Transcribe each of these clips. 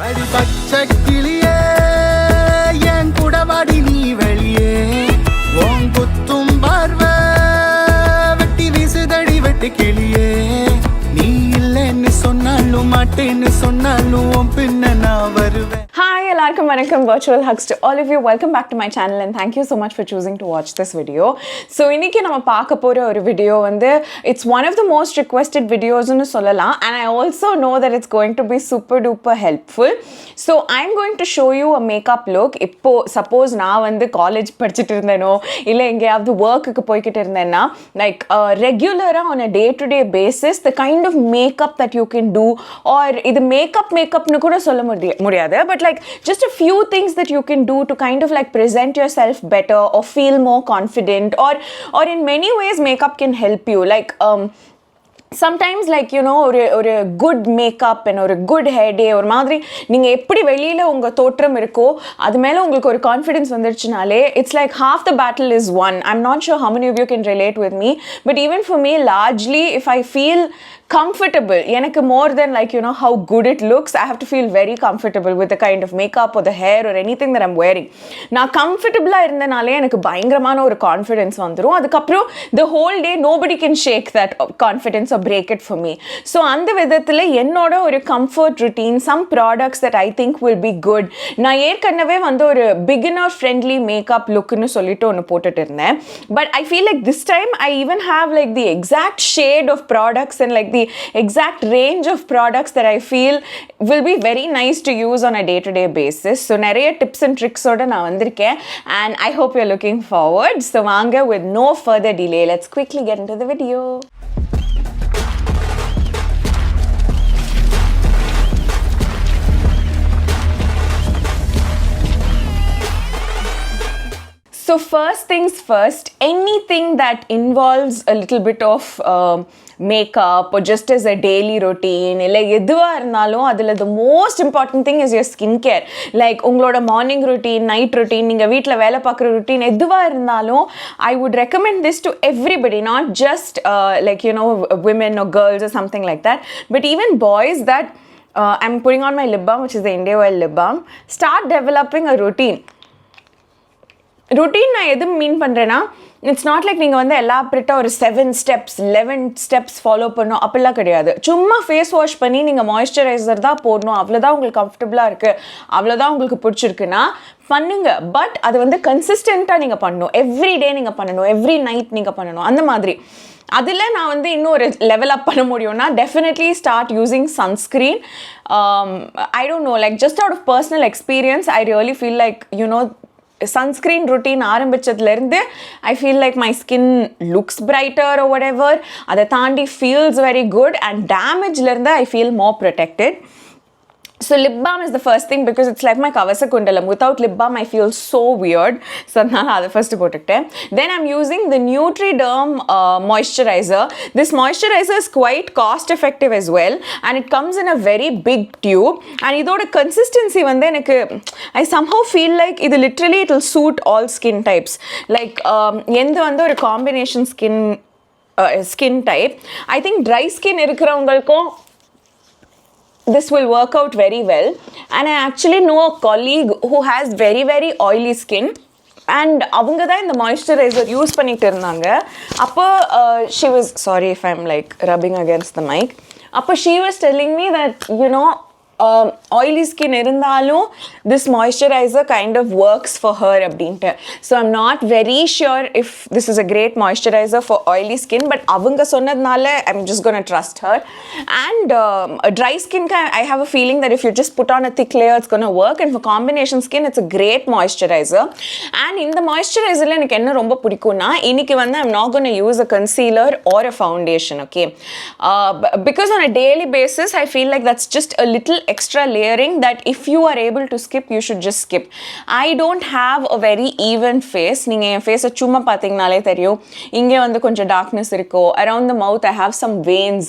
அடி பச்சை கிளியே என் குடவாடி நீ வெளியே உன் குத்தும் பார்வை வெட்டி வீசுதடி வெட்டி கிளியே நீ இல்லைன்னு சொன்னாலும் மாட்டேன்னு சொன்னாலும் உன் பின்ன நான் வருவேன். Hi, எல்லாருக்கும் வணக்கம். Virtual hugs to all of you. Welcome back to my channel and thank you so much for choosing to watch this video. So இன்னைக்கு நம்ம பார்க்க போற ஒரு வீடியோ வந்து it's one of the most requested videos னு சொல்லலாம், and I also know that it's going to be super duper helpful. So I'm going to show you a makeup look. இப்போ suppose நான் வந்து காலேஜ் படிச்சிட்டு இருந்தேனோ இல்ல எங்கேயாவது ஒர்க்குக்கு போய்கிட்டு இருந்தேன்னா like regular on a day to day basis the kind of makeup that you can do, or இது மேக்கப்னு கூட சொல்ல முடியாது, but like just a few things that you can do to kind of like present yourself better or feel more confident, or in many ways makeup can help you like sometimes like you know ஒரு good makeup and ஒரு good hair day ஒரு மாதிரி நீங்க எப்படி வெளியில உங்க தோற்றம் இருக்கோ அது மேல உங்களுக்கு ஒரு confidence வந்துருச்சுனாலே it's like half the battle is won. I'm not sure how many of you can relate with me, but even for me largely if I feel comfortable எனக்கு more than like you know how good it looks, I have to feel very comfortable with the kind of makeup or the hair or anything that I'm wearing. நான் கம்ஃபர்டபுளாக இருந்தனாலே எனக்கு பயங்கரமான ஒரு confidence வந்துடும். அதுக்கப்புறம் the whole day nobody can shake that confidence or break it for me. So அந்த விதத்தில் என்னோட ஒரு comfort routine, some products that I think will be good. நான் ஏற்கனவே வந்து ஒரு beginner friendly makeup lookனு சொல்லிட்டு ஒன்று போட்டுட்டு இருந்தேன், but I feel like this time I even have like the exact shade of products and like the exact range of products that I feel will be very nice to use on a day-to-day basis. So நிறைய tips and tricks ஓட நான் வந்திருக்கேன் and I hope you're looking forward. So வாங்க, with no further delay, let's quickly get into the video. So first things first, anything that involves a little bit of makeup or just as a daily routine இல்லை எதுவாக இருந்தாலும் அதில் the most important thing is your skincare. Like உங்களோட morning routine, night routine, நீங்கள் வீட்டில் வேலை பார்க்குற routine எதுவாக இருந்தாலும் I would recommend this to everybody, not just like you know women or girls or something like that, but even boys that I'm putting on my lip balm, which is the India Oil lip balm. Start developing a routine. routine நான் எது மீன் பண்ணுறேன்னா, it's not like நீங்கள் வந்து எலாபரேட்டாக ஒரு 7 steps 11 steps follow பண்ணணும் அப்படிலாம் கிடையாது. சும்மா ஃபேஸ் வாஷ் பண்ணி நீங்கள் மாய்ஸ்சரைசர் தான் போடணும், அவ்வளோதான் உங்களுக்கு கம்ஃபர்டபுளாக இருக்குது, அவ்வளோதான் உங்களுக்கு பிடிச்சிருக்குன்னா பண்ணுங்க. பட் அது வந்து கன்சிஸ்டண்ட்டாக நீங்கள் பண்ணணும், எவ்ரிடே நீங்கள் பண்ணணும், எவ்ரி நைட் நீங்கள் பண்ணணும். அந்த மாதிரி அதில் நான் வந்து இன்னும் ஒரு லெவல் அப் பண்ண முடியும்னா definitely start using sunscreen. I don't know, like just out of personal experience I really feel like you know sunscreen routine ஆரம்பிச்சதுலேருந்து I feel like my skin looks brighter or whatever. அதை தாண்டி feels very good and damage-லேருந்து I feel more protected. So lip balm is the first thing because it's like my kavasa kundalam. Without lip balm I feel so weird. So அதனால அதை first போட்டுக்கிட்டேன். Then I'm using the Nutriderm moisturizer. This moisturizer is quite cost effective as well and it comes in a very big tube. And இதோட consistency வந்து எனக்கு I somehow feel like இது literally it will suit all skin types. Like எந்த வந்து ஒரு combination skin type. I think dry skin இருக்கிறவங்களுக்கும் this will work out very well, and I actually know a colleague who has very very oily skin and avanga da இந்த moisturizer use பண்ணிட்டு இருந்தாங்க. அப்போ she was, sorry if I'm like rubbing against the mic, அப்போ she was telling me that you know oily skin இருந்தாலும் this moisturizer kind of works for her அப்படின்ட்டு. So I'm not very sure if this is a great moisturizer for oily skin, but அவங்க சொன்னதுனால I'm just gonna trust her. And dry skin I have a feeling that if you just put on a thick layer it's gonna work, and for combination skin it's a great moisturizer. And இந்த moisturizer எனக்கு என்ன ரொம்ப பிடிக்கும்னா, இன்னைக்கு வந்து I'm not gonna use a concealer or a foundation, okay? Because on a daily basis I feel like that's just a little extra layering that if you are able to skip you should just skip. I don't have a very even face. நீங்க என் ஃபேஸை சும்மா பார்த்தீங்கனாலே தெரியும், இங்கே வந்து கொஞ்சம் darkness இருக்கும், around the mouth I have some veins,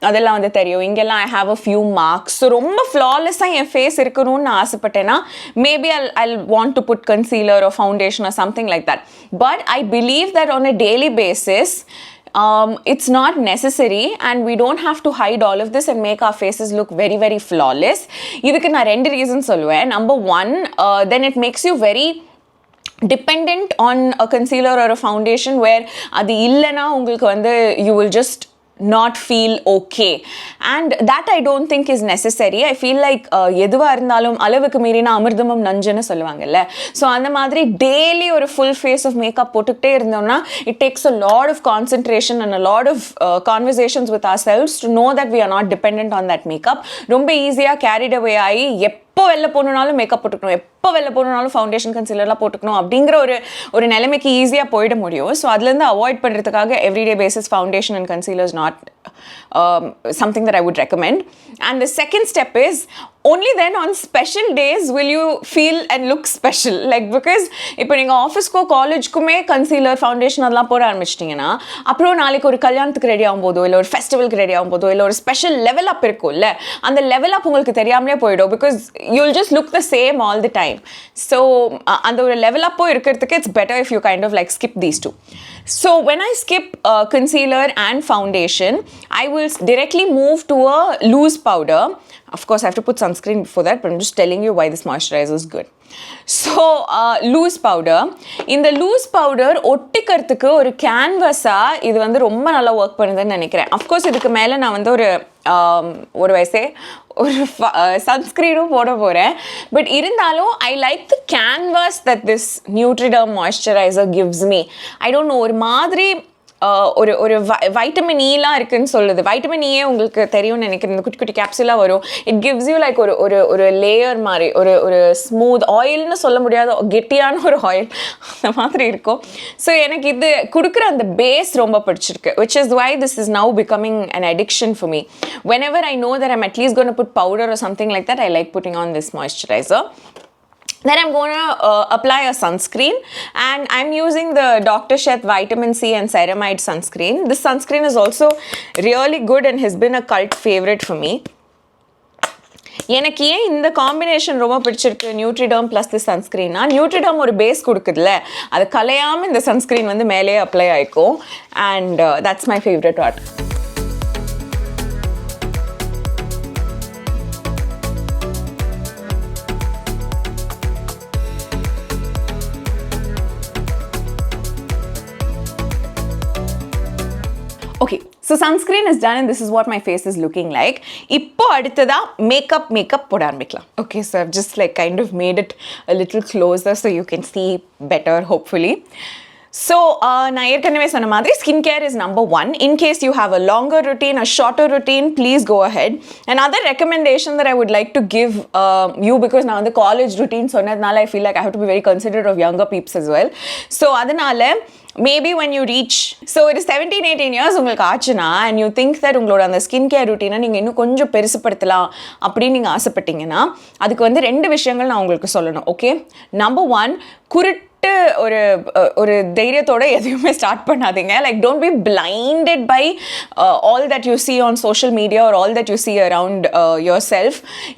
அதெல்லாம் வந்து தெரியும், இங்கெல்லாம் I have a few marks. So ரொம்ப ஃப்ளாலெஸ்ஸாக என் ஃபேஸ் இருக்கணும்னு நான் ஆசைப்பட்டேன்னா maybe I'll want to put concealer or foundation or something like that. But I believe that on a daily basis It's not necessary and we don't have to hide all of this and make our faces look very very flawless. இதுக்கு நான் ரெண்டு reason சொல்லுவேன். Number one, then it makes you very dependent on a concealer or a foundation where அது இல்லைனா உங்களுக்கு வந்து you will just not feel okay, and that I don't think is necessary. I feel like எதுவா இருந்தாலும் அளவுக்கு மீறினா அமிர்தமும் நஞ்சுன்னு சொல்லுவாங்கல்ல. So அந்த மாதிரி டெய்லி ஒரு ஃபுல் ஃபேஸ் ஆஃப் மேக்கப் போட்டுக்கிட்டே இருந்தோம்னா it takes a lot of concentration and a lot of conversations with ourselves to know that we are not dependent on that makeup. ரொம்ப ஈஸியாக carried away ஆகி எப்போ வெளில போகணுன்னாலும் மேக்கப் போட்டுக்கணும், எப்போ வெளில போகணுன்னாலும் ஃபவுண்டேஷன் கன்சீலர்லாம் போட்டுக்கணும் அப்படிங்கிற ஒரு நிலைமைக்கு ஈஸியாக போயிட முடியும். ஸோ அதுலேருந்து அவாய்ட் பண்ணுறதுக்காக everyday basis foundation and concealers not something that I would recommend. And the second step is only then on special days will you feel and look special, like because இப்போ நீங்கள் ஆஃபீஸ்க்கோ காலேஜ்க்குமே concealer foundation அதெல்லாம் போட ஆரம்பிச்சிட்டிங்கன்னா அப்புறம் நாளைக்கு ஒரு கல்யாணத்துக்கு ready ஆகும்போதோ இல்லை ஒரு ஃபெஸ்டிவலுக்கு ரெடி ஆகும்போதோ இல்லை ஒரு ஸ்பெஷல் லெவல் அப் இருக்கும்ல, அந்த லெவல் அப் உங்களுக்கு தெரியாமலே போயிடும் because you'll just look the same all the time. So அந்த ஒரு லெவல் அப்போ இருக்கிறதுக்கு it's better if you kind of like skip these two. So when I skip concealer and foundation, I will directly move to a loose powder. Of course, I have to put sunscreen before that, but I'm just telling you why this moisturizer is good. So, loose powder. இந்த loose powder ஒட்டிக்கிறதுக்கு ஒரு கேன்வஸாக இது வந்து ரொம்ப நல்லா work பண்ணுதுன்னு நினைக்கிறேன். Of course இதுக்கு மேலே நான் வந்து ஒரு வயசே ஒரு சன்ஸ்க்ரீனும் போட போகிறேன். பட் இருந்தாலும் I like the canvas that this Nutriderm moisturizer gives me. I don't know, ஒரு மாதிரி ஒரு வைட்டமின் ஈலாம் இருக்குன்னு சொல்லுது. வைட்டமின் ஈயே உங்களுக்கு தெரியும்னு நினைக்கிறேன், இந்த குட்டி குட்டி கேப்சூலாக வரும். இட் கிவ்ஸ் யூ லைக் ஒரு லேயர் மாதிரி, ஒரு ஸ்மூத் ஆயில்னு சொல்ல முடியாத கெட்டியான ஒரு ஆயில் அந்த மாதிரி இருக்கும். ஸோ எனக்கு இது கொடுக்குற அந்த பேஸ் ரொம்ப பிடிச்சிருக்கு, which is why this is now becoming an addiction for me. Whenever I know that I'm at least going to put powder or something like that, I like putting on this moisturizer. Then I'm going to apply a sunscreen, and I'm using the Dr. Sheth Vitamin C and Ceramide sunscreen. This sunscreen is also really good and has been a cult favorite for me. எனக்கு ஏன் இந்த combination ரொம்ப பிடிச்சிருக்கு, நியூட்ரிடர்ம் plus தி சன்ஸ்க்ரீனா, நியூட்ரிடர்ம் ஒரு base கொடுக்குதுல, அது கலையாமல் இந்த sunscreen வந்து மேலே அப்ளை ஆகிக்கும். And that's my favourite part. Okay, so sunscreen is done and this is what my face is looking like. இப்போ அடுத்ததா makeup போட ஆரம்பிக்கலாம். Okay, so I've just like kind of made it a little closer so you can see better hopefully. So நான் ஏற்கனவே சொன்ன மாதிரி skincare is number one. In case you have a longer routine, a shorter routine, please go ahead. Another recommendation that I would like to give you, because நான் வந்து college routine சொன்னதுனால I feel like I have to be very considerate of younger peeps as well. So அதனால maybe when you reach, so it is 17-18 years உங்களுக்கு ஆச்சுன்னா and you think that உங்களோட அந்த skin care ரூட்டீனை நீங்கள் இன்னும் கொஞ்சம் பெருசுப்படுத்தலாம் அப்படின்னு நீங்கள் ஆசைப்பட்டீங்கன்னா அதுக்கு வந்து ரெண்டு விஷயங்கள் நான் உங்களுக்கு சொல்லணும். ஓகே, நம்பர் ஒன், ஒரு தைரியத்தோட எதையுமே ஸ்டார்ட் பண்ணாதீங்க. Like don't be blinded by all that you see on social media or all that you see around yourself,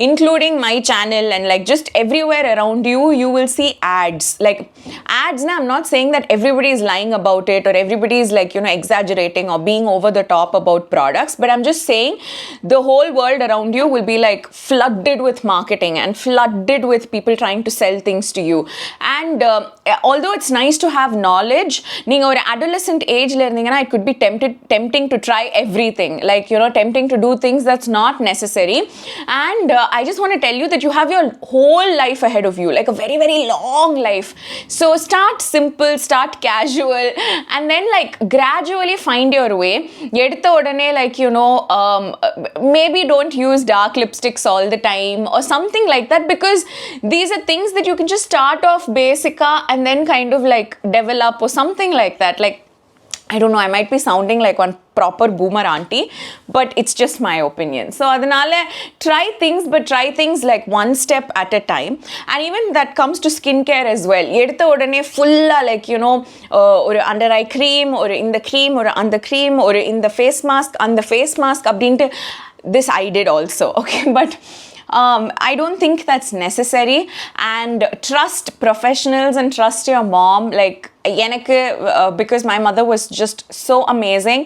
including my channel and like just everywhere around you, you will see ads. Like ads, na, I'm not saying that everybody is lying about it or everybody is like, you know, exaggerating or being over the top about products, but I'm just saying the whole world around you will be like flooded with marketing and flooded with people trying to sell things to you. And although it's nice to have knowledge, நீங்க ஒரு adolescent ageல இருந்தீங்கன்னா it could be tempting to try everything, like, you know, tempting to do things that's not necessary. And I just want to tell you that you have your whole life ahead of you, like a very very long life. So start simple, start casual, and then like gradually find your way. எடுத்த உடனே like, you know, maybe don't use dark lipsticks all the time or something like that, because these are things that you can just start off basic and then kind of like develop or something like that. Like, I don't know, I might be sounding like one proper boomer auntie, but it's just my opinion. So adanale try things, but try things like one step at a time. And even that comes to skincare as well. Edutha odane fulla like, you know, or under eye cream or in the cream or on the cream or in the face mask on the face mask abdinte, this I did also. Okay, but I don't think that's necessary. And trust professionals and trust your mom. Like, எனக்கு because my mother was just so amazing,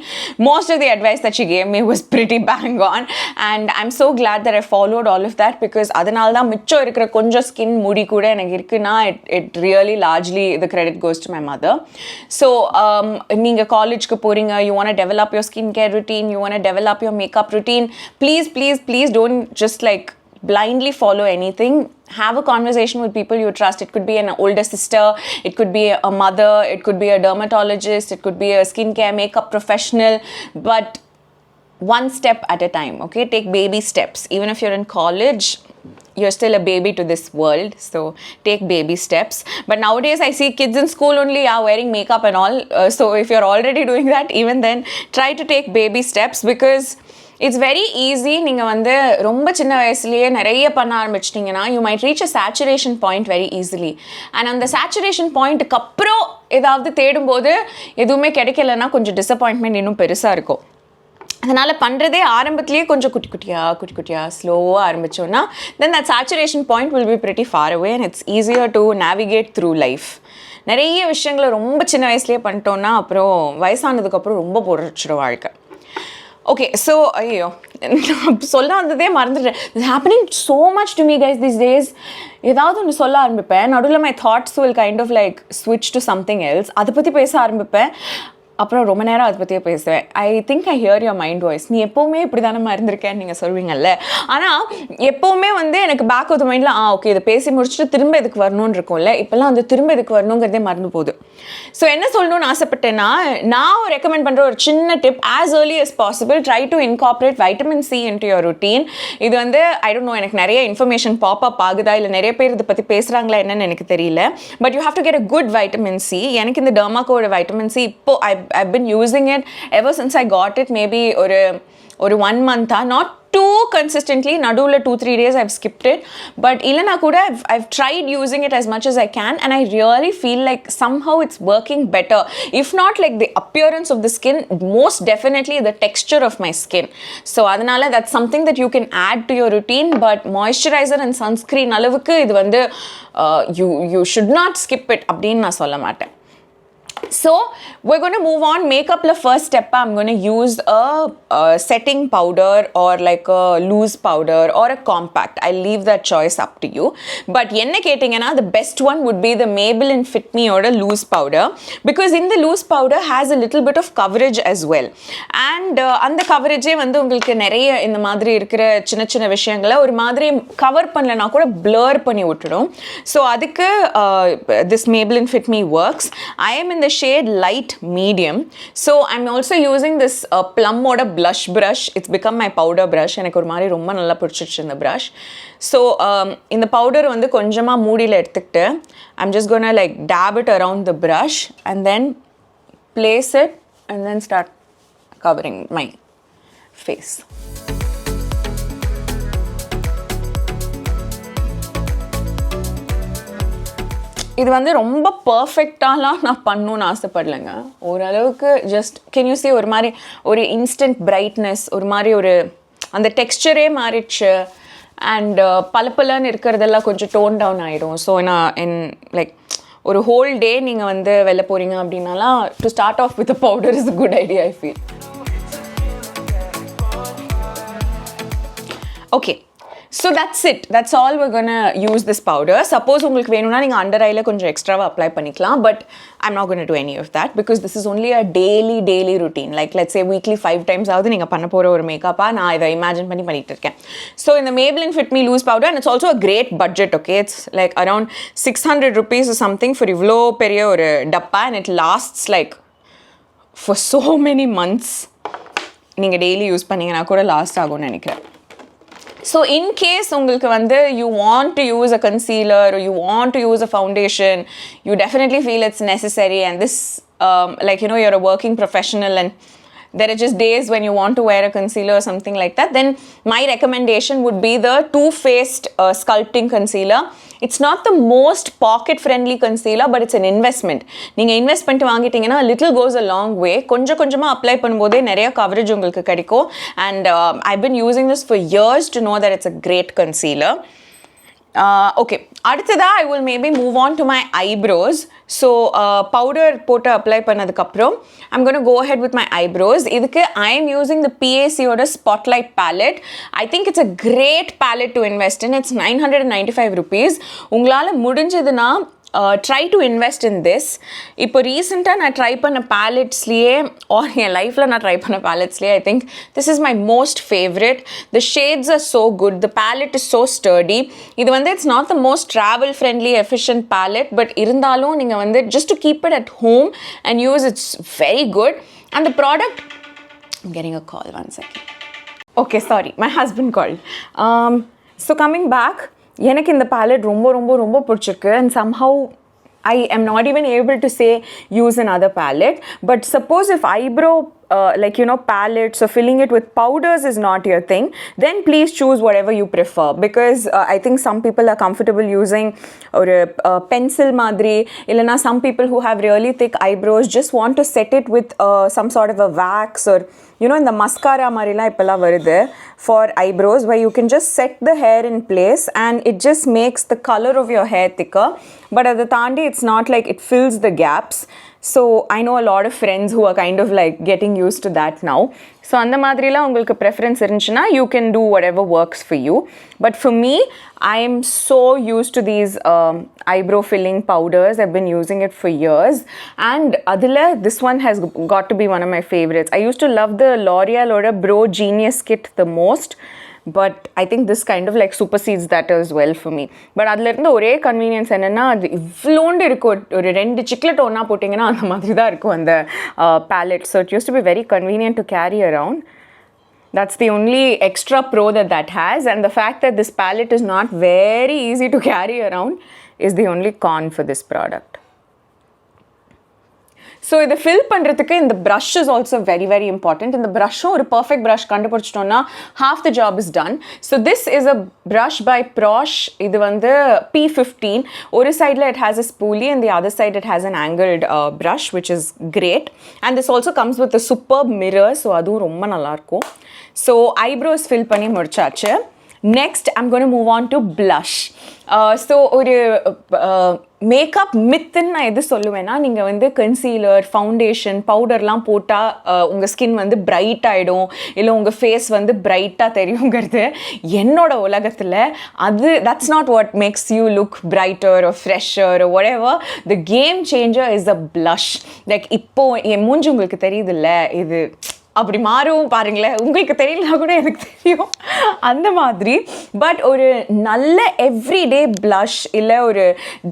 most of the advice that she gave me was pretty bang on, and I'm so glad that I followed all of that, because அதனால தான் மிச்சம் இருக்கிற கொஞ்சம் skin முடி கூட எனக்கு இருக்குன்னா it really largely the credit goes to my mother. So நீங்க காலேஜ்க்கு போறீங்க, you want to develop your skincare routine, you want to develop your makeup routine, please don't just like blindly follow anything. Have a conversation with people you trust. It could be an older sister, it could be a mother, it could be a dermatologist, it could be a skincare makeup professional, but one step at a time, okay? Take baby steps. Even if you're in college, you're still a baby to this world, so take baby steps. But nowadays I see kids in school only are wearing makeup and all, so if you're already doing that, even then try to take baby steps, because it's very easy. நீங்கள் வந்து ரொம்ப சின்ன வயசுலேயே நிறைய பண்ண ஆரம்பிச்சிட்டிங்கன்னா you might reach a saturation point very easily. And அந்த saturation பாயிண்ட்டுக்கு அப்புறம் ஏதாவது தேடும்போது எதுவுமே கிடைக்கலன்னா கொஞ்சம் டிசப்பாயின்ட்மெண்ட் இன்னும் பெருசாக இருக்கும். அதனால் பண்ணுறதே ஆரம்பத்துலேயே கொஞ்சம் குட்டி குட்டியாக ஸ்லோவாக ஆரம்பித்தோன்னா then that saturation point will be pretty far away and it's easier to navigate through life. நிறைய விஷயங்களை ரொம்ப சின்ன வயசுலேயே பண்ணிட்டோன்னா அப்புறம் வயசானதுக்கப்புறம் ரொம்ப பொறிச்சிடும் வாழ்க்கை. ஓகே, ஸோ ஐயோ சொல்ல வந்ததே மறந்துட்டேன். It's happening so much to me guys this days. ஏதாவது ஒன்று சொல்ல ஆரம்பிப்பேன், நடுவில் my thoughts will kind of like ஸ்விட்ச் டு சம்திங் எல்ஸ். அதை பற்றி பேச ஆரம்பிப்பேன், அப்புறம் ரொம்ப நேரம் அதை பற்றியே பேசுவேன். ஐ think I here your mind voice. நீ எப்போவுமே இப்படி தானே இருந்திருக்கேன்னு நீங்கள் சொல்வீங்கல்ல. ஆனால் எப்போவுமே வந்து எனக்கு பேக் ஆஃப் த மைண்டில் ஓகே இதை பேசி முடிச்சுட்டு திரும்ப இதுக்கு வரணும்னு இருக்கும்ல, இப்போல்லாம் அந்த திரும்ப இதுக்கு வரணுங்கிறதே மறந்து போகுது. ஸோ என்ன சொல்லணும்னு ஆசைப்பட்டேன்னா, நான் ரெக்கமெண்ட் பண்ணுற ஒரு சின்ன tip, as early as possible try to incorporate vitamin C into your routine. இது வந்து ஐ டோன்ட் நோ, எனக்கு நிறைய இன்ஃபர்மேஷன் பாப்அப் ஆகுதா இல்லை நிறைய பேர் இதை பற்றி பேசுகிறாங்களா என்னன்னு எனக்கு தெரியல. But you have to get a good vitamin C. எனக்கு இந்த டெர்மாக்கோட வைட்டமின் சி இப்போ I've been using it ever since I got it. Maybe ஒரு 1 month, not too consistently. Nadula 2-3 days I've skipped it, but ilana kuda I've tried using it as much as I can, and I really feel like somehow it's working better. If not like the appearance of the skin, most definitely the texture of my skin. So adanal that's something that you can add to your routine. But moisturizer and sunscreen alavukku idu vandu you should not skip it appdin na solla maten. So we're going to move on. Makeup la first step I'm going to use a setting powder or like a loose powder or a compact. I'll leave that choice up to you. But enna kettingana the best one would be the Maybelline Fit Me or a loose powder, because in the loose powder has a little bit of coverage as well. And அந்த coverage வந்து உங்களுக்கு நிறைய இந்த மாதிரி இருக்கிற சின்ன சின்ன விஷயங்களை ஒரு மாதிரி கவர் பண்ணலனா கூட blur பண்ணி விட்டுடும். So அதுக்கு this Maybelline Fit Me works. I am in the shade light medium, so I'm also using this plum oda blush brush. It's become my powder brush. எனக்கு ஒரு மாதிரி ரொம்ப நல்லா பிடிச்சிருச்சு இந்த brush. So இந்த powder வந்து கொஞ்சமா மூடில எடுத்துக்கிட்டு I'm just going to like dab it around the brush and then place it and then start covering my face. இது வந்து ரொம்ப பர்ஃபெக்டாலாம் நான் பண்ணணும்னு ஆசைப்படலைங்க. ஓரளவுக்கு ஜஸ்ட் கேன் யூ சீ ஒரு மாதிரி ஒரு இன்ஸ்டன்ட் பிரைட்னஸ், ஒரு மாதிரி ஒரு அந்த டெக்ஸ்சரே மாறிடுச்சு. அண்ட் பலப்பலன்னு இருக்கிறதெல்லாம் கொஞ்சம் டோன் டவுன் ஆகிடும். ஸோ நான் லைக் ஒரு ஹோல் டே நீங்கள் வந்து வெளில போகிறீங்க அப்படின்னாலாம் to start off with a powder is a good idea I feel. Okay, so that's it. That's all we're gonna use this powder. Suppose உங்களுக்கு வேணும்னா நீங்க அண்டர் ஐல கொஞ்சம் எக்ஸ்ட்ராவா அப்ளை பண்ணிக்கலாம், but I'm not going to do any of that because this is only a daily routine. Like let's say weekly 5 times ஆவது நீங்க பண்ண போற ஒரு மேக்கப்பா நான் இதை இமேஜின் பண்ணி பண்ணிட்டு இருக்கேன். So in the Maybelline Fit Me loose powder, and it's also a great budget, okay? It's like around 600 rupees or something for இவ்ளோ பெரிய ஒரு டப்பா, and it lasts like for so many months. நீங்க daily use பண்ணீங்கன்னா கூட last ஆகும்னு நினைக்கிறேன். So in case உங்களுக்கு வந்து you want to use a concealer or you want to use a foundation, you definitely feel it's necessary, and this like you know you're a working professional and there are just days when you want to wear a concealer or something like that, then my recommendation would be the Too Faced sculpting concealer. It's not the most pocket friendly concealer, but it's an investment. நீங்க invest பண்ணிட்டு வாங்கிட்டீங்கன்னா little goes a long way. கொஞ்சம் கொஞ்சமா apply பண்ணும்போதே நிறைய coverage உங்களுக்கு கிடைக்கும். And I've been using this for years to know that it's a great concealer. Okay, அடுத்ததாக I will maybe move on to my eyebrows. So powder போட்டு apply பண்ணதுக்கப்புறம் I'm gonna go ahead with my eyebrows. இதுக்கு I am using the பிஏசியோட Spotlight palette. I think it's a great palette to invest in. It's 995 rupees. உங்களால் முடிஞ்சதுன்னா try to invest in this. இப்போ ரீசெண்டாக நான் try பண்ண பேலட்ஸ்லேயே R N லைஃப்பில் நான் ட்ரை பண்ண பேலட்ஸ்லேயே I think this is my most favourite. The shades are so good, the palette is so sturdy. இது வந்து it's not the most travel friendly efficient palette, but இருந்தாலும் நீங்கள் வந்து just to keep it at home and use, it's very good. And the product, I'm getting a call, 1 second. Okay, sorry, my husband called. So coming back, எனக்கு இந்த ballot ரொம்ப ரொம்ப ரொம்ப பிடிச்சிருக்கு. And somehow I am not even able to say use another palette. But suppose if eyebrow palettes or filling it with powders is not your thing, then please choose whatever you prefer, because I think some people are comfortable using or pencil madri, illana some people who have really thick eyebrows just want to set it with some sort of a wax, or in the mascara marila ipala varudhu for eyebrows, where you can just set the hair in place and it just makes the color of your hair thicker, but at the thandi it's not like it fills the gaps. So I know a lot of friends who are kind of like getting used to that now. So அந்த மாதிரிலாம் உங்களுக்கு preference இருந்துச்சுன்னா you can do whatever works for you. But for me, I am so used to these eyebrow filling powders. I've been using it for years. And adila, this one has got to be one of my favorites. I used to love the L'Oreal or a Bro Genius kit the most. But I think this kind of like supersedes that as well for me. But அதில் இருந்த ஒரே convenience என்னென்னா, அது இவ்வளோண்டு இருக்கும், ஒரு 2 cichlid ஒன்றா போட்டிங்கன்னா அந்த மாதிரி தான் இருக்கும் அந்த palette. So it use to be very convenient to carry around. That's the only extra pro that has, and the fact that this palette is not very easy to carry around is the only con for this product. So இதை fill பண்ணுறதுக்கு இந்த brush is also very very important. இந்த ப்ரஷ்ஷும் ஒரு perfect brush கண்டுபிடிச்சிட்டோன்னா half the job is done. So this is a brush by Praush. இது வந்து P15. ஒரு சைடில் it has a spoolie and the other side it has an angled brush, which is great. And this also comes with a superb mirror, so அதுவும் ரொம்ப நல்லாயிருக்கும். So eyebrows fill பண்ணி முடிச்சாச்சு. Next, I'm going to move on to blush. So ஒரு makeup மித்துன்னு நான் எது சொல்லுவேன்னா, நீங்கள் வந்து கன்சீலர், ஃபவுண்டேஷன், பவுடர்லாம் போட்டால் உங்கள் ஸ்கின் வந்து பிரைட் ஆகிடும், இல்லை உங்கள் ஃபேஸ் வந்து பிரைட்டாக தெரியுங்கிறது என்னோட உலகத்தில். that's not what makes you look brighter or fresher or whatever. The game changer is a blush. Like இப்போ என் மூஞ்சி உங்களுக்கு தெரியுதுல்ல, இது அப்படி மாறும் பாருங்களேன், உங்களுக்கு தெரியலனா கூட எனக்கு தெரியும் அந்த மாதிரி. பட் ஒரு நல்ல எவ்ரிடே blush இல்லை ஒரு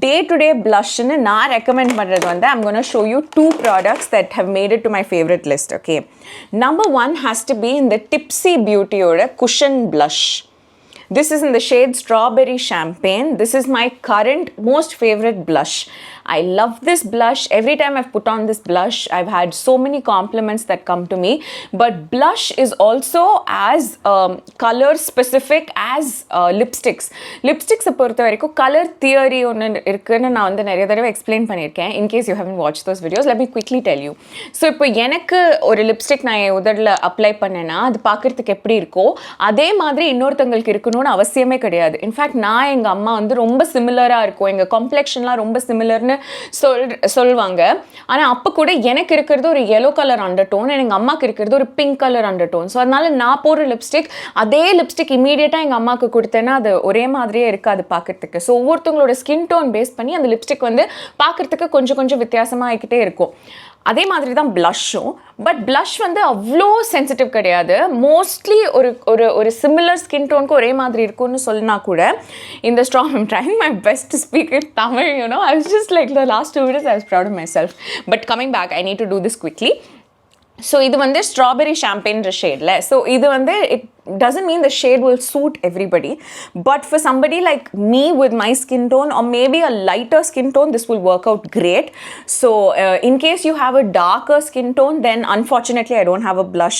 டே டு டே blushன்னு நான் ரெக்கமெண்ட் பண்ணுறது வந்து I'm going to show you 2 products that have made it to my favorite list. Okay, number 1 has to be in the Tipsy Beautyயோட cushion blush. This is in the shade Strawberry Champagne. This is my current most favorite blush. I love this blush. Every time I've put on this blush, I've had so many compliments that come to me. But blush is also as color specific as lipsticks. Lipsticks பொறுத்த வரைக்கும் color theory ஒன்று இருக்குன்னு நான் வந்து நிறைய தடவை explain பண்ணியிருக்கேன். In case you haven't watched those videos, let me quickly tell you. So இப்போ எனக்கு ஒரு லிப்ஸ்டிக் நான் என் உதடில் அப்ளை பண்ணேன்னா அது பார்க்குறதுக்கு எப்படி இருக்கோ அதே மாதிரி இன்னொருத்தவங்களுக்கு இருக்கணும்னு அவசியமே கிடையாது. இன்ஃபேக்ட் நான் எங்கள் அம்மா வந்து ரொம்ப சிமிலராக இருக்கும், எங்கள் காம்ப்ளெக்ஷன்லாம் ரொம்ப சிமிலர்னு சொல்லுவாங்க. ஆனால் அப்போ கூட எனக்கு இருக்கிறது ஒரு yellow கலர் அண்டர்டோன், எங்கள் அம்மாவுக்கு இருக்கிறது ஒரு பிங்க் கலர் அண்டர்டோன். ஸோ அதனால நான் போடுற லிப்ஸ்டிக் அதே லிப்ஸ்டிக் இமீடியட்டாக எங்கள் அம்மாவுக்கு கொடுத்தேன்னா அது ஒரே மாதிரியே இருக்காது பார்க்குறதுக்கு. ஸோ ஒவ்வொருத்தவங்களோட ஸ்கின் டோன் பேஸ் பண்ணி அந்த லிப்ஸ்டிக் வந்து பார்க்குறதுக்கு கொஞ்சம் கொஞ்சம் வித்தியாசமாக ஆகிக்கிட்டே இருக்கும். அதே மாதிரி தான் ப்ளஷ்ஷும். பட் ப்ளஷ் வந்து அவ்வளோ சென்சிட்டிவ் கிடையாது. மோஸ்ட்லி ஒரு ஒரு ஒரு சிமிலர் ஸ்கின் டோனுக்கு ஒரே மாதிரி இருக்கும்னு சொல்லினா கூட இந்த strong I'm trying my best to speak in Tamil. I was just like the last 2 videos I was proud of myself. But coming back, I need to do this quickly. So இது வந்து Strawberry Champagne ஷேடில். So இது வந்து it doesn't mean the shade will suit everybody, but for somebody like me with my skin tone or maybe a lighter skin tone, this will work out great. So in case you have a darker skin tone, then unfortunately I don't have a blush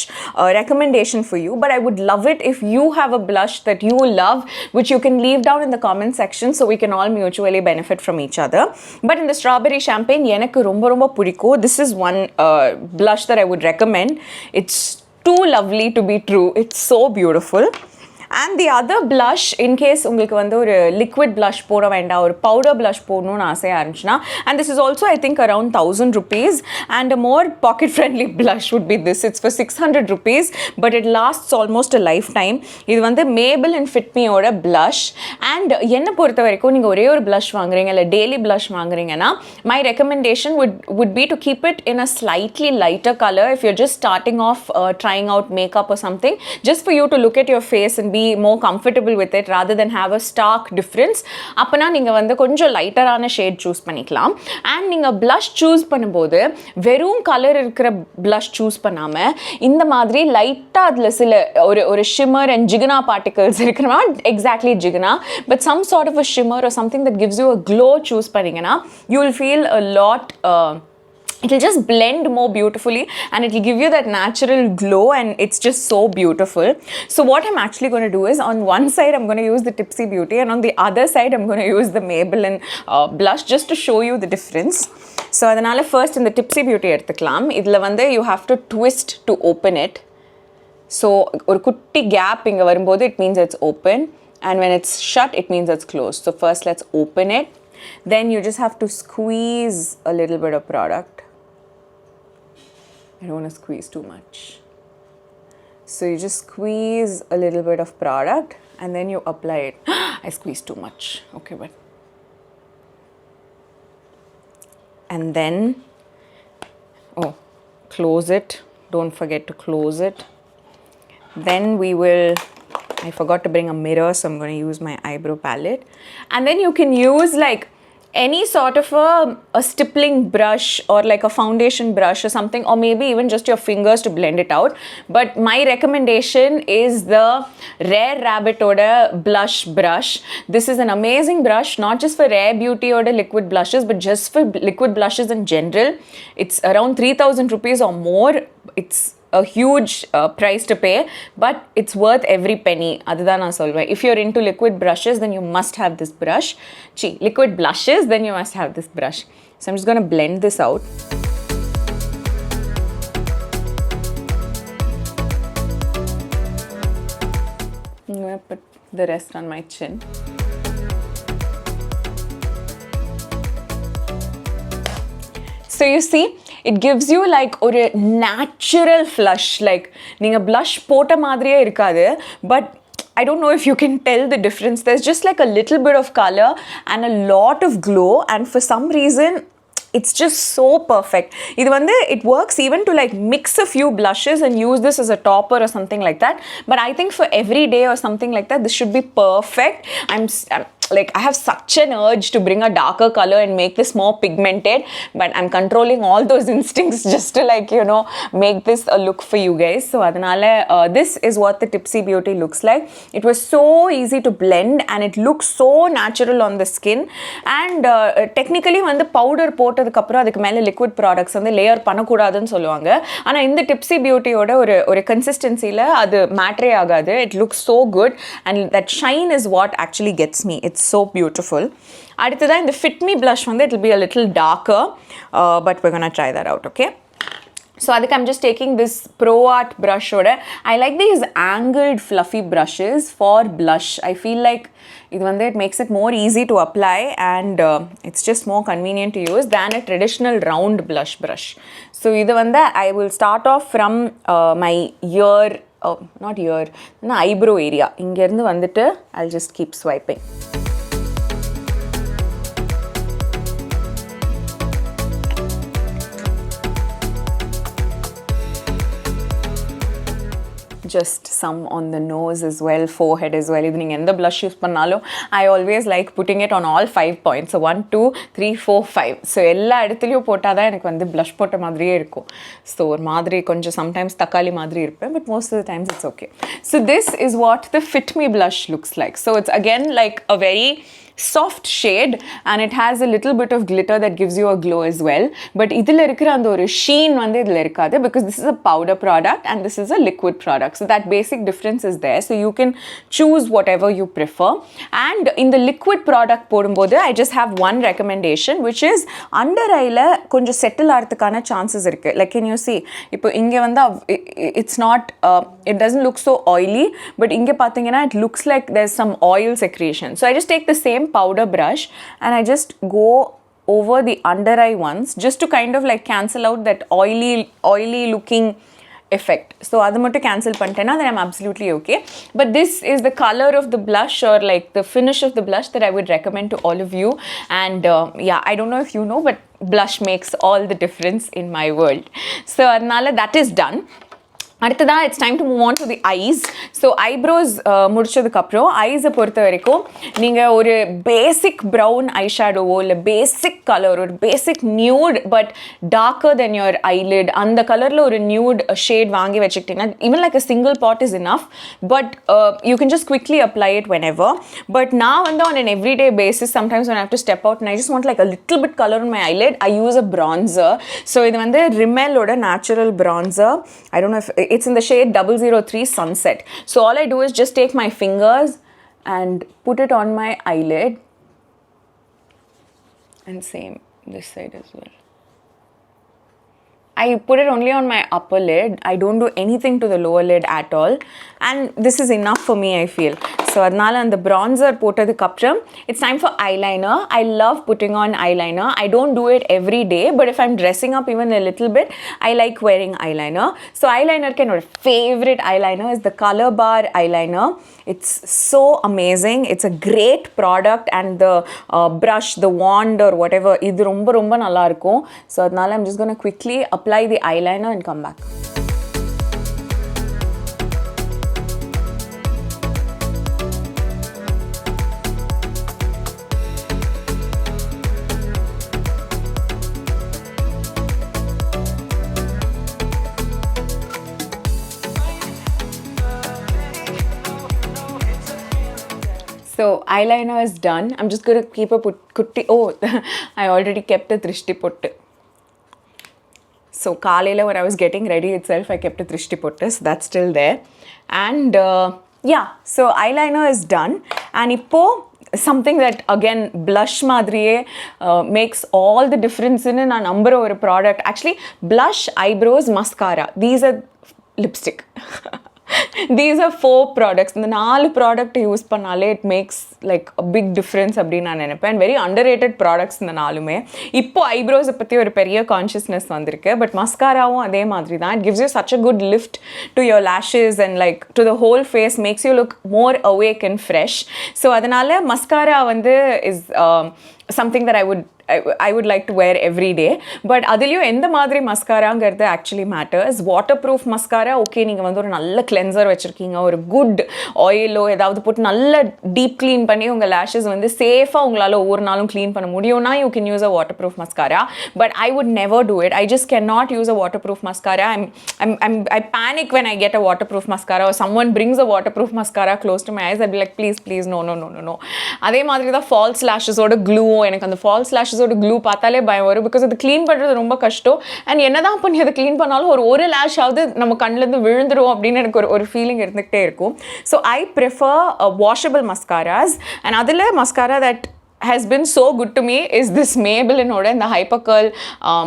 recommendation for you, but I would love it if you have a blush that you love, which you can leave down in the comment section so we can all mutually benefit from each other. But in the Strawberry Champagne எனக்கு ரொம்ப ரொம்ப பிடிக்கும். This is one blush that I would recommend. It's too lovely to be true. It's so beautiful. And the other blush, in case உங்களுக்கு வந்து ஒரு liquid blush போட வேண்டாம், ஒரு powder blush போடணும்னு ஆசையாக இருந்துச்சுன்னா, and this is also I think around 1000 rupees, and a more pocket friendly blush would be this. It's for 600 rupees, but it lasts almost a lifetime. இது வந்து Maybelline and Fit Me ஓட blush, and என்ன பொறுத்த வரைக்கும் நீங்கள் ஒரே ஒரு blush வாங்குறீங்க இல்லை daily blush வாங்குறீங்கன்னா, my recommendation would be to keep it in a slightly lighter color if you're just starting off trying out makeup or something, just for you to look at your face and be more comfortable with it rather than have a stark difference. அப்பனா நீங்க வந்து கொஞ்சம் லைட்டரான shade choose பண்ணிக்கலாம். And நீங்க blush choose பண்ணும்போது வெறும் colour இருக்கிற blush choose பண்ணாம இந்த மாதிரி லைட்டா அதுல சில ஒரு shimmer and jigna particles இருக்குனா, exactly jigna, but some sort of a shimmer or something that gives you a glow choose பண்ணீங்கன்னா you will feel a lot it will just blend more beautifully and it will give you that natural glow, and it's just so beautiful. So what I'm actually going to do is, on one side I'm going to use the Tipsy Beauty and on the other side I'm going to use the Maybelline blush just to show you the difference. So adanal first in the Tipsy Beauty எடுத்துக்கலாம். இதுல வந்து you have to twist to open it. So ஒரு குட்டி gap இங்க வரும்போது it means it's open, and when it's shut it means it's closed. So first let's open it, then you just have to squeeze a little bit of product. I don't want to squeeze too much. So you just squeeze a little bit of product and then you apply it. I squeezed too much. Okay, but. And then, close it. Don't forget to close it. Then we will, I forgot to bring a mirror, so I'm going to use my eyebrow palette. And then you can use like any sort of a stippling brush or like a foundation brush or something, or maybe even just your fingers to blend it out. But my recommendation is the Rare Rabbit Oda blush brush. This is an amazing brush, not just for Rare Beauty or liquid blushes, but just for liquid blushes in general. It's around 3000 rupees or more. It's a huge price to pay, but it's worth every penny. Adhaan na solva. If you're into liquid brushes, then you must have this brush. Liquid blushes, then you must have this brush. So I'm just going to blend this out. I'm going to put the rest on my chin. So you see, it gives you like ஒரு natural flush, like நீங்க blush போட்ட மாதிரியே இருக்காது, but I don't know if you can tell the difference. There's just like a little bit of color and a lot of glow, and for some reason it's just so perfect. இது வந்து it works even to like mix a few blushes and use this as a topper or something like that, but I think for every day or something like that this should be perfect. I'm like I have such an urge to bring a darker color and make this more pigmented, but I'm controlling all those instincts just to like, you know, make this a look for you guys. So adanale this is what the Tipsy Beauty looks like. It was so easy to blend and it looks so natural on the skin, and technically when the powder போட்டதுக்கு அப்புறம் அதுக்கு மேல liquid products வந்து layer பண்ணக்கூடாதுன்னு சொல்லுவாங்க. ஆனா இந்த Tipsy Beauty ஓட ஒரு கன்சிஸ்டன்சில அது மேட்டரே ஆகாது. It looks so good, and that shine is what actually gets me. It's so beautiful. அடுத்ததா இந்த Fit Me blush வந்து it will be a little darker, but we're going to try that out, okay? So adhukku I'm just taking this Pro Art brush oda. I like these angled fluffy brushes for blush. I feel like இது வந்து it makes it more easy to apply, and it's just more convenient to use than a traditional round blush brush. So இது வந்து I will start off from my ear, not ear, eyebrow area. இங்க இருந்து வந்துட்டு I'll just keep swiping. Just some on the nose as well, forehead as well. If you use blush use pannalo, I always like putting it on all 5 points. So 1, 2, 3, 4, 5. So ella eduthilu potada enakku vandu blush potta madriye irukum. So or madri konja sometimes takali madri irupen, but most of the times it's okay. So this is what the Fit Me blush looks like. So it's again like a very soft shade and it has a little bit of glitter that gives you a glow as well. But idhula irukra and oru sheen vande idhula irukadu because this is a powder product and this is a liquid product. So that basic difference is there. So you can choose whatever you prefer. And in the liquid product podumbodhu, I just have one recommendation, which is under eye la konjam settle aradhukana chances irukku. Like can you see, ipo inge vanda it's not it doesn't look so oily, but inge pathina it looks like there's some oil secretion. So I just take the same powder brush and I just go over the under eye ones just to kind of like cancel out that oily looking effect. So adu mattu cancel pantena, then I'm absolutely okay. But this is the color of the blush or like the finish of the blush that I would recommend to all of you. And yeah, I don't know if you know, but blush makes all the difference in my world. So adnala that is done. அடுத்ததா it's time to move on to the eyes. So eyebrows முடிச்சதுக்கப்புறம் ஐஸை பொறுத்த வரைக்கும் நீங்கள் ஒரு பேசிக் brown ஐ ஷேடோவோ இல்லை basic colour ஒரு basic nude but darker than your eyelid அந்த கலரில் ஒரு நியூட் ஷேட் வாங்கி வச்சுக்கிட்டீங்கன்னா even like a single pot is enough. But you can just quickly apply it whenever. பட் நான் வந்து on an everyday basis sometimes when I have to step out and I just want like a little bit color on my eyelid, I use a bronzer. So இது வந்து ரிமெலோட natural bronzer. I don't know if it's in the shade 003 Sunset. So all I do is just take my fingers and put it on my eyelid, and same this side as well. I put it only on my upper lid. I don't do anything to the lower lid at all, and this is enough for me, I feel. So adnala and the bronzer போட்டதுக்கப்புறம் it's time for eyeliner. I love putting on eyeliner. I don't do it every day, but if I'm dressing up even a little bit, I like wearing eyeliner. So eyeliner என்னோட favorite eyeliner is the Color Bar eyeliner. It's so amazing. It's a great product, and the brush, the wand or whatever, இது ரொம்ப ரொம்ப நல்லா இருக்கும். So adnala I'm just going to quickly apply the eyeliner and come back. So eyeliner is done. I'm just going to keep a kutti. Oh, I already kept a drishti pottu. So kalayila when I was getting ready itself, I kept a drishti pottu. So that's still there. And yeah, so eyeliner is done. And ipo something that again blush madriye makes all the difference in a number of a product. Actually, blush, eyebrows, mascara. These are lipstick. These are 4 products. இந்த 4 product use பண்ணாலே it makes like a big difference அப்படின்னு நான் நினைப்பேன். Very underrated products இந்த 4மே. இப்போ ஐப்ரோஸை பற்றி ஒரு பெரிய கான்ஷியஸ்னஸ் வந்திருக்கு. பட் மஸ்காராவும் அதே மாதிரி தான். It gives you such a good lift to your lashes and like to the whole face, makes you look more awake and fresh. So அதனால மஸ்காரா வந்து is something that I would like to wear every day. But adiliyum endha madri mascara ngarthu actually matters. Waterproof mascara, okay, neenga vandu oru nalla cleanser vechirkeenga, oru good oil o edavadhu put nalla deep clean panni unga lashes vandu safe ah ungalaala over naalum clean panna mudiyumna, you can use a waterproof mascara. But I would never do it. I just cannot use a waterproof mascara. I panic when I get a waterproof mascara or someone brings a waterproof mascara close to my eyes. I'll be like, please no. அதே மாதிரி தான் false lashes ஓட glue. எனக்கு அந்த false lashes ஓட clue பார்த்தாலே பயம் வரும். பிகாஸ் அது க்ளீன் பண்ணுறது ரொம்ப கஷ்டம். அண்ட் என்னதான் பண்ணி அதை க்ளீன் பண்ணாலும் ஒரு லேஷ் ஆகுது நம்ம கண்ணிலேருந்து விழுந்துரும் அப்படின்னு எனக்கு ஒரு ஃபீலிங் இருந்துகிட்டே இருக்கும். So I prefer washable mascaras. And அதில் mascara that has been so good to me is this Maybelline oda and the Hyper Curl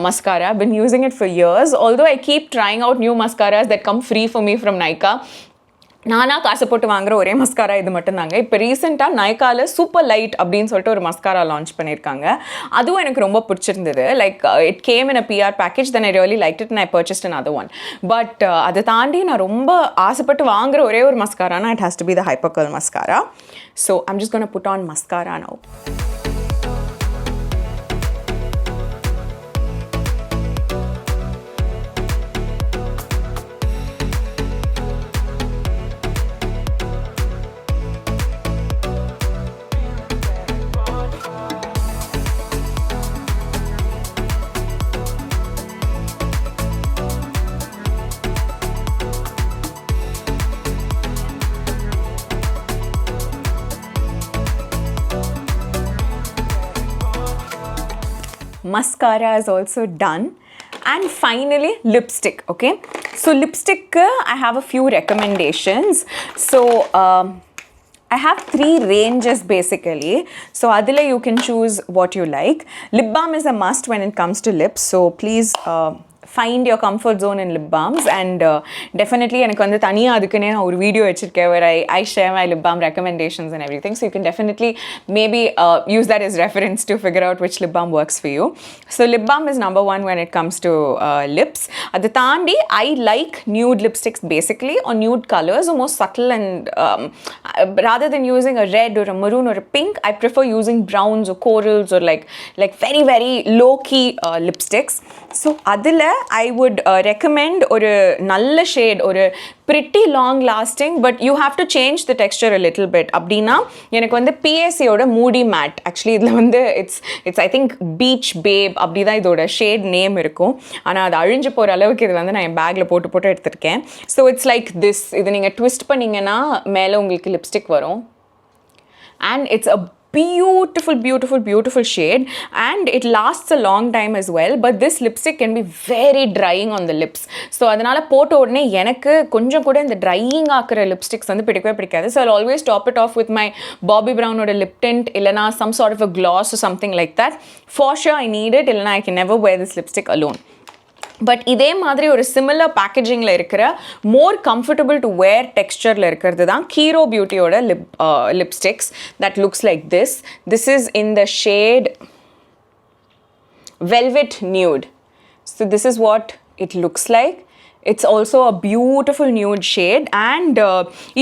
mascara. I've been using it for years, although I keep trying out new mascaras that come free for me from Nykaa. நானா காசு போட்டு வாங்குற ஒரே mascara இது மட்டும்தாங்க. இப்போ ரீசெண்டாக நைக்கால super light அப்படின்னு சொல்லிட்டு ஒரு மஸ்காரா லான்ச் பண்ணியிருக்காங்க. அதுவும் எனக்கு ரொம்ப பிடிச்சிருந்தது. Like it came in a PR package. Then I really like it and I purchased another one. பட் அதை தாண்டி நான் ரொம்ப ஆசைப்பட்டு வாங்குற ஒரே ஒரு மஸ்காரானா it has to be the Hyper Curl mascara. So I'm just going to put on mascara now. Mascara is also done. And finally, lipstick. Okay, so lipstick, I have a few recommendations. So I have 3 ranges basically. So adila you can choose what you like. Lip balm is a must when it comes to lips. So please find your comfort zone in lip balms, and definitely எனக்கு வந்து தனியாக அதுக்குன்னே நான் ஒரு video வச்சுருக்கேன் where I share my lip balm recommendations and everything, so you can definitely maybe use that as reference to figure out which lip balm works for you. So lip balm is number 1 when it comes to lips. அது தாண்டி I like nude lipsticks basically, or nude colors, or more subtle, and rather than using a red or a maroon or a pink, I prefer using browns or corals or like very very low key lipsticks. So adila I would recommend ஒரு நல்ல shade, ஒரு pretty long lasting, but you have to change the texture a little bit. அப்படின்னா எனக்கு வந்து PSCயோட மூடி mat, actually இதில் வந்து it's I think beach பேப் அப்படி தான் இதோட ஷேட் நேம் இருக்கும். ஆனால் அது அழிஞ்சு போகிற அளவுக்கு இது வந்து நான் என் பேக்கில் போட்டு எடுத்திருக்கேன். So it's like this. இது நீங்கள் ட்விஸ்ட் பண்ணிங்கன்னா மேலே உங்களுக்கு லிப்ஸ்டிக் வரும், and it's a beautiful shade, and it lasts a long time as well. But this lipstick can be very drying on the lips, so அதனால போட்ட உடனே எனக்கு கொஞ்சம் கூட இந்த drying ஆக்குற லிப்ஸ்டிக்ஸ் வந்து பிடிக்கவே பிடிக்காது. So I'll always top it off with my Bobbi Brown ஓட lip tint, இல்லைனா some sort of a gloss or something like that. For sure I need it, இல்லைனா I can never wear this lipstick alone. But இதே மாதிரி ஒரு similar பேக்கேஜிங்கில் இருக்கிற மோர் comfortable to வேர் டெக்ஸ்சரில் இருக்கிறது தான் கீரோ பியூட்டியோட lipsticks that looks like this. This is in the shade velvet nude. So this is what it looks like. It's also a beautiful nude shade, and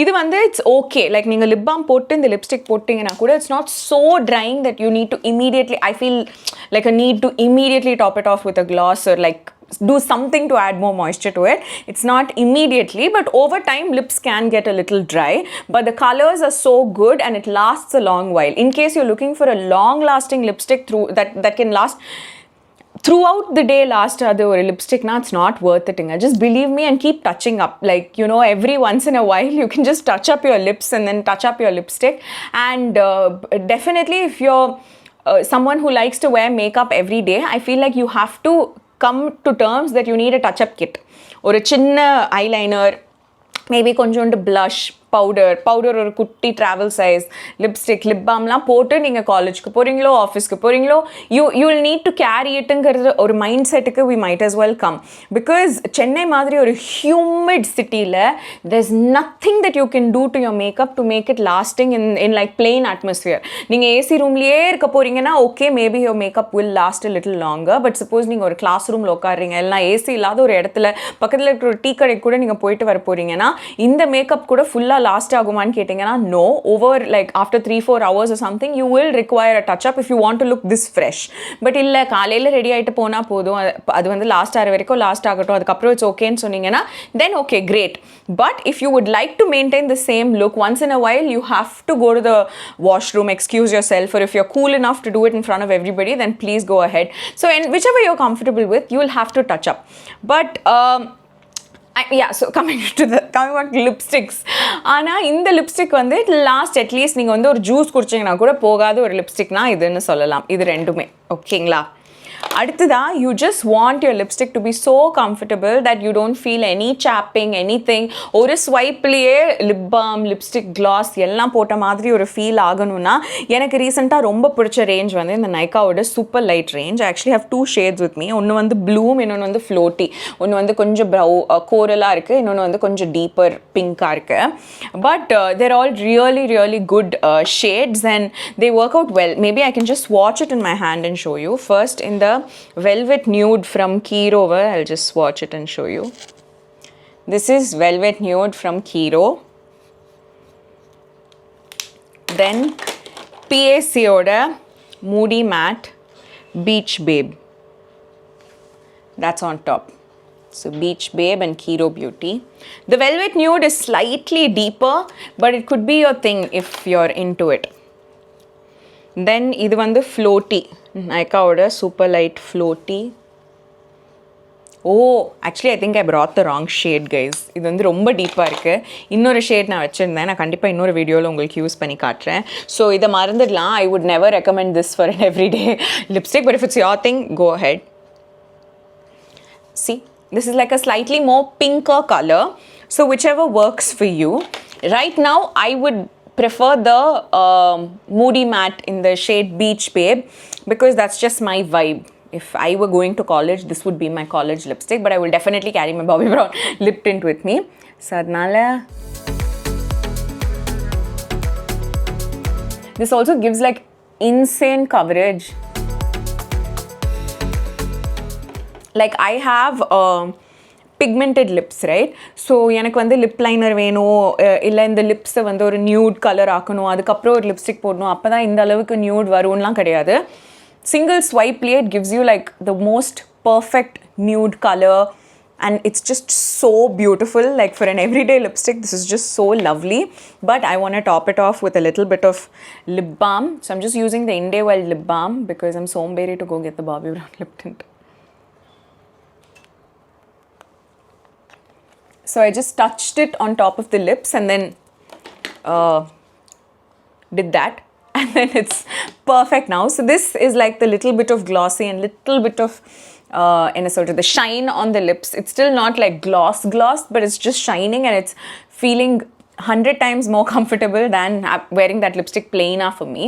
இது வந்து it's okay, like நீங்கள் lip balm போட்டு இந்த lipstick போட்டிங்கன்னா கூட it's not so drying that you need to immediately, I feel like a need to immediately top it off with a gloss or like do something to add more moisture to it. It's not immediately, but over time lips can get a little dry, but the colors are so good and it lasts a long while. In case you're looking for a long lasting lipstick through that can last throughout the day, last other or lipstick, now it's not worth it. Just believe me and keep touching up, like, you know, every once in a while you can just touch up your lips and then touch up your lipstick. And definitely if you're someone who likes to wear makeup every day, I feel like you have to come to terms that you need a touch up kit, or a chinna eyeliner, maybe konjondu blush, powder ஒரு குட்டி travel size, lipstick, lip பாம்லாம் போட்டு நீங்கள் காலேஜ்க்கு போகிறீங்களோ ஆஃபீஸ்க்கு போகிறீங்களோ you will need to carry இட்டுங்கிறது ஒரு மைண்ட் செட்டுக்கு we might as well come. Because Chennai மாதிரி ஒரு ஹியூமிட் சிட்டியில் there is nothing that you can do to your makeup to make it lasting in like plain atmosphere. நீங்கள் AC ரூம்லேயே இருக்க போகிறீங்கன்னா okay, maybe your makeup will last a little longer. But suppose நீங்கள் ஒரு class ரூமில் உட்காடுறீங்க, இல்லைனா AC இல்லாத ஒரு இடத்துல பக்கத்தில் இருக்கிற ஒரு டீ கடைக்கு கூட நீங்கள் போயிட்டு வர போகிறீங்கன்னா இந்த மேக்கப் கூட ஃபுல்லாக லாஸ்ட் ஆகுமான்னு கேட்டிங்கன்னா no. Over like after 3-4 hours or something you will require a touch up if you want to look this fresh. But இல்லை காலையில் ரெடி ஆகிட்டு போனால் போதும், அது வந்து லாஸ்ட் ஆகிற வரைக்கும் லாஸ்ட் ஆகட்டும், அதுக்கப்புறம் இட்ஸ் ஓகேன்னு சொன்னீங்கன்னா then okay, great. But if you would like to maintain the same look, once in a while you have to go to the washroom, excuse yourself, or if you're cool enough to do it in front of everybody, then please go ahead. So and whichever you're comfortable with, you will have to touch up. But yeah, so coming back to lipsticks, ஆனால் இந்த lipstick வந்து it last at least நீங்கள் வந்து ஒரு juice குடிச்சிங்கன்னா கூட போகாத ஒரு லிப்ஸ்டிக்னா இதுன்னு சொல்லலாம். இது ரெண்டுமே ஓகேங்களா? அடுத்ததான், you just want your lipstick to be so comfortable that you don't feel any chapping, anything. ஒரு ஸ்வைப்லேயே லிப் பாம், லிப்ஸ்டிக், கிளாஸ் எல்லாம் போட்ட மாதிரி ஒரு ஃபீல் ஆகணும்னா எனக்கு ரீசெண்டாக ரொம்ப பிடிச்ச ரேஞ்ச் வந்து இந்த நைக்காவோட super light range. Actually have 2 shades with me. ஒன்று வந்து ப்ளூம், இன்னொன்று வந்து ஃப்ளோட்டி. ஒன்று வந்து கொஞ்சம் கோரலாக இருக்குது, இன்னொன்று வந்து கொஞ்சம் டீப்பர் பிங்காக இருக்குது. But they're all really good shades and they work out well. Maybe I can just swatch it in my hand and show you. First, in the Velvet Nude from Kiro, I'll just swatch it and show you. This is Velvet Nude from Kiro. Then PAC oda Moody Matte Beach Babe. That's on top. So Beach Babe and Kiro Beauty. The Velvet Nude is slightly deeper, but it could be your thing if you're into it. Then இது வந்து floaty, நைக்காவோட super light floaty. Actually I think I brought the wrong shade guys. இது வந்து ரொம்ப டீப்பாக இருக்குது. இன்னொரு shade நான் வச்சுருந்தேன். நான் கண்டிப்பாக இன்னொரு வீடியோவில் உங்களுக்கு யூஸ் பண்ணி காட்டுறேன். ஸோ இதை மறந்துடலாம். I would never recommend this for an everyday lipstick, but if it's your thing, go ahead. See, this is like a slightly more pinker color. So whichever works for you. Right now, I would prefer the Moody Matte in the shade Beach Babe because that's just my vibe. If I were going to college, this would be my college lipstick, but I will definitely carry my Bobbi Brown lip tint with me. So adnala this also gives like insane coverage. Like I have pigmented lips, right? So எனக்கு வந்து lip liner வேணும், இல்லை இந்த லிப்ஸை வந்து ஒரு nude colour ஆக்கணும், அதுக்கப்புறம் ஒரு லிப்ஸ்டிக் போடணும், அப்போ தான் இந்த அளவுக்கு நியூட் வரும்லாம் கிடையாது. Single swipe it gives you like the most perfect nude color, and it's just so beautiful. Like for an everyday lipstick, this is just so lovely. But I want to top it off with a little bit of lip balm. So I'm just using the Inde Wild lip balm because I'm somberi to go get the Bobbi Brown lip tint. So I just touched it on top of the lips and then did that. And then it's perfect now. So this is like the little bit of glossy and little bit of in a sort of the shine on the lips. It's still not like gloss, but it's just shining and it's feeling 100 times more comfortable than wearing that lipstick plain for me.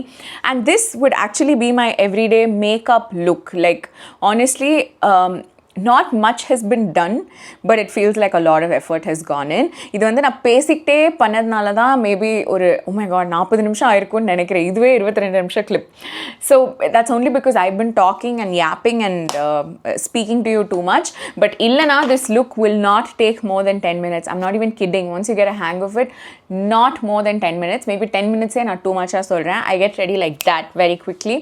And this would actually be my everyday makeup look. Like honestly, not much has been done, but it feels like a lot of effort has gone in. இது வந்து நான் பேசிக்கிட்டே பண்ணதுனால தான் maybe ஒரு oh my god 40 நிமிஷம் ஆயிருக்கும்னு நினைக்கிறேன். இதுவே 22 நிமிஷம் clip. So that's only because I've been talking and yapping and speaking to you too much. But illana, this look will not take more than 10 minutes. I'm not even kidding. Once you get a hang of it, not more than 10 minutes. Maybe 10 minutes is not too much சொல்றேன். I get ready like that very quickly.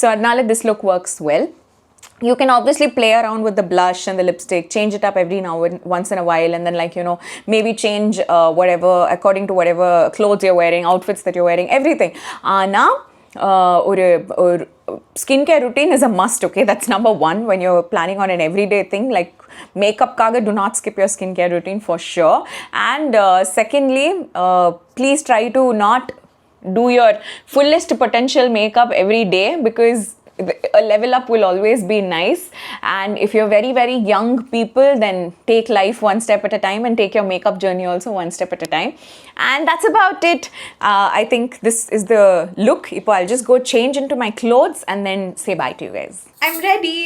So அதனால this look works well. You can obviously play around with the blush and the lipstick, change it up every now and once in a while, and then like, you know, maybe change whatever according to whatever clothes you're wearing, outfits that you're wearing, everything. Now, skincare routine is a must, okay? That's number one when you're planning on an everyday thing. Like makeup kaga, do not skip your skincare routine for sure. And secondly, please try to not do your fullest potential makeup every day because a level up will always be nice. And if you're very, very young people, then take life one step at a time and take your makeup journey also one step at a time. And that's about it. I think this is the look. Ipo I'll just go change into my clothes and then say bye to you guys. I'm ready.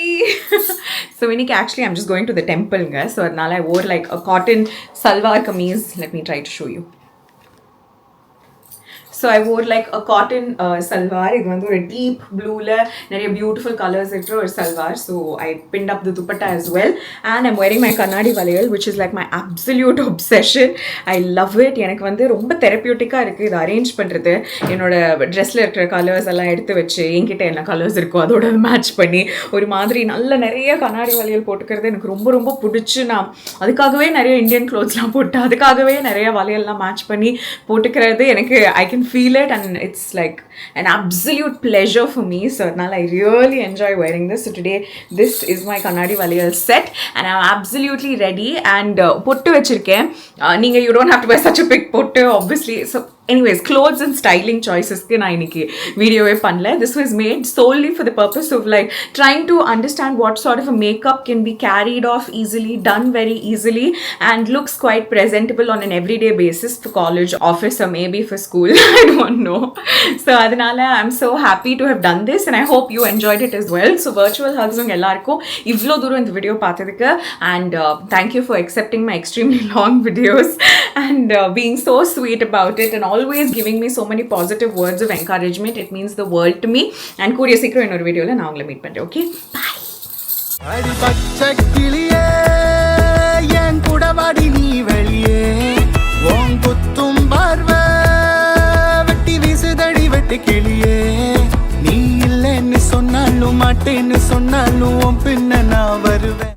So actually I'm just going to the temple, guys. So now I wore like a cotton salwar kameez. Let me try to show you. So I wore like a cotton salwar. It was a deep blue la nariya beautiful colors or salwar. So I pinned up the dupatta as well. And I'm wearing my kannadi valayal, which is like my absolute obsession. I love it. எனக்கு வந்து ரொம்ப தெரபியூட்டிக்கா இருக்கு இது arrange பண்றது. என்னோட ட்ரெஸ்ல இருக்கிற colours எல்லாம் எடுத்து வச்சு என்கிட்ட என்ன கலர்ஸ் இருக்கோ அதோட மேட்ச் பண்ணி ஒரு மாதிரி நல்ல நிறைய கண்ணாடி வளையல் போட்டுக்கிறது எனக்கு ரொம்ப ரொம்ப பிடிச்சி நான் அதுக்காகவே நிறைய இந்தியன் க்ளோத்ஸ்லாம் போட்டு அதுக்காகவே நிறைய வளையல்லாம் மேட்ச் பண்ணி போட்டுக்கிறது எனக்கு I can feel it and it's like an absolute pleasure for me. So now I really enjoy wearing this. So today this is my kannadi valayal set and I'm absolutely ready and pottu vechiruken. Neenga you don't have to wear such a big pottu obviously. So anyways, clothes and styling choices ku na iniki video e panla. This was made solely for the purpose of like trying to understand what sort of a makeup can be carried off easily, done very easily and looks quite presentable on an everyday basis for college, office or maybe for school. I don't know. So adanala I'm so happy to have done this and I hope you enjoyed it as well. So virtual hugs unga ellarkum ivlo dooram indha video pathadukku and thank you for accepting my extremely long videos and being so sweet about it and always giving me so many positive words of encouragement. It means the world to me. And koodiya seekram innoru video la na ungala meet pandren. Okay, bye. adi pachakiliye yen kudavadi nee veliye on guttum barva vetti visudadi vettikiliye nee illa ennu sonnalum mattenu sonnalum pinna na varuven.